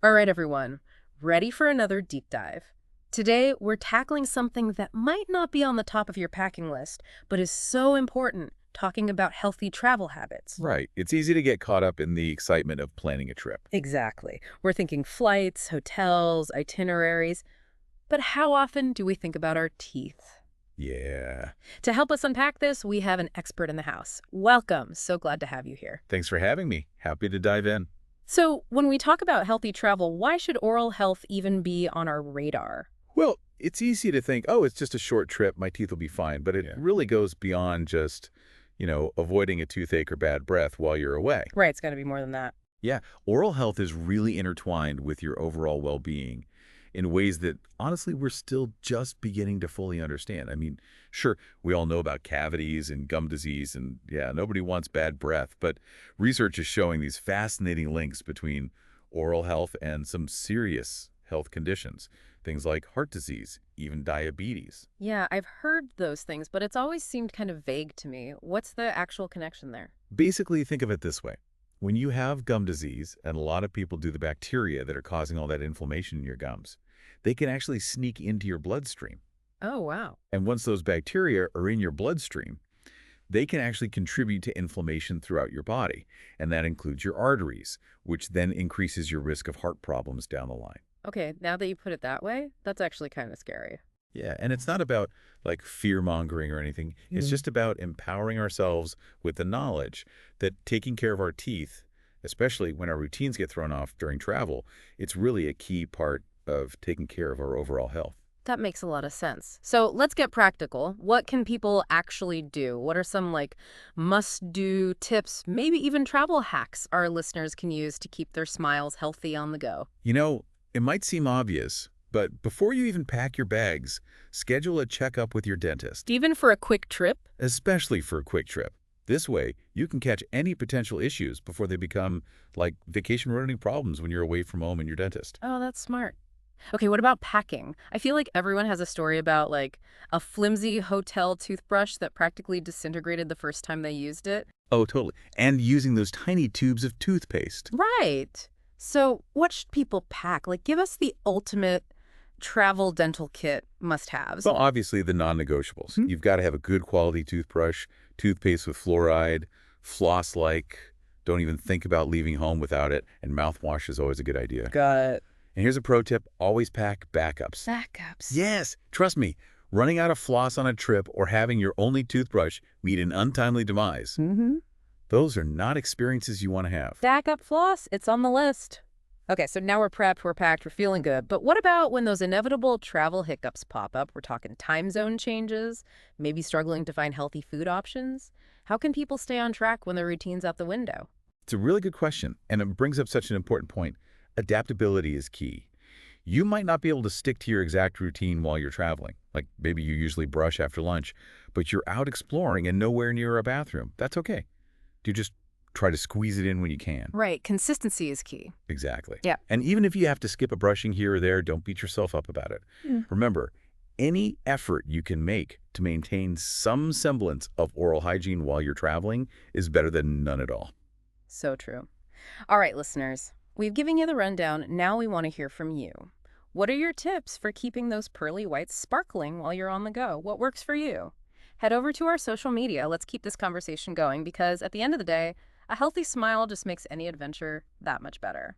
All right, everyone, ready for another deep dive. Today, we're tackling something that might not be on the top of your packing list, but is so important, talking about healthy travel habits. Right. It's easy to get caught up in the excitement of planning a trip. Exactly. We're thinking flights, hotels, itineraries, but how often do we think about our teeth? Yeah. To help us unpack this, we have an expert in the house. Welcome. So glad to have you here. Thanks for having me. Happy to dive in. So, when we talk about healthy travel, why should oral health even be on our radar? Well, it's easy to think, oh, it's just a short trip. My teeth will be fine. But it really goes beyond just, avoiding a toothache or bad breath while you're away. Right, it's got to be more than that. Yeah. Oral health is really intertwined with your overall well-being in ways that, honestly, we're still just beginning to fully understand. I mean, sure, we all know about cavities and gum disease, and yeah, nobody wants bad breath, but research is showing these fascinating links between oral health and some serious health conditions, things like heart disease, even diabetes. Yeah, I've heard those things, but it's always seemed kind of vague to me. What's the actual connection there? Basically, think of it this way. When you have gum disease, and a lot of people do the bacteria that are causing all that inflammation in your gums, they can actually sneak into your bloodstream. Oh, wow. And once those bacteria are in your bloodstream, they can actually contribute to inflammation throughout your body. And that includes your arteries, which then increases your risk of heart problems down the line. Okay, now that you put it that way, that's actually kind of scary. Yeah, and it's not about like fear-mongering or anything. It's just about empowering ourselves with the knowledge that taking care of our teeth, especially when our routines get thrown off during travel, it's really a key part of taking care of our overall health. That makes a lot of sense. So let's get practical. What can people actually do? What are some must-do tips, maybe even travel hacks our listeners can use to keep their smiles healthy on the go? It might seem obvious, but before you even pack your bags, schedule a checkup with your dentist, Even for a quick trip? especially for a quick trip. This way, you can catch any potential issues before they become like vacation-ruining problems when you're away from home and your dentist. Oh, that's smart. Okay, what about packing? I feel like everyone has a story about a flimsy hotel toothbrush that practically disintegrated the first time they used it. Oh, totally. And using those tiny tubes of toothpaste. Right. So, what should people pack? Give us the ultimate travel dental kit must-haves. Well, obviously the non-negotiables. Hmm? You've got to have a good quality toothbrush, toothpaste with fluoride, floss-like. Don't even think about leaving home without it. And mouthwash is always a good idea. Got it. And here's a pro tip, always pack backups. Backups. Yes, trust me, running out of floss on a trip or having your only toothbrush meet an untimely demise, Mm-hmm. those are not experiences you want to have. Backup floss, it's on the list. Okay, so now we're prepped, we're packed, we're feeling good. But what about when those inevitable travel hiccups pop up? We're talking time zone changes, maybe struggling to find healthy food options. How can people stay on track when their routine's out the window? It's a really good question, and it brings up such an important point. Adaptability is key. You might not be able to stick to your exact routine while you're traveling. Like maybe you usually brush after lunch, but you're out exploring and nowhere near a bathroom. That's okay. You just try to squeeze it in when you can. Right, consistency is key. Exactly. Yeah. And even if you have to skip a brushing here or there, don't beat yourself up about it. Mm. Remember, any effort you can make to maintain some semblance of oral hygiene while you're traveling is better than none at all. So true. All right, listeners, we've given you the rundown. Now we want to hear from you. What are your tips for keeping those pearly whites sparkling while you're on the go? What works for you? Head over to our social media. Let's keep this conversation going because at the end of the day, a healthy smile just makes any adventure that much better.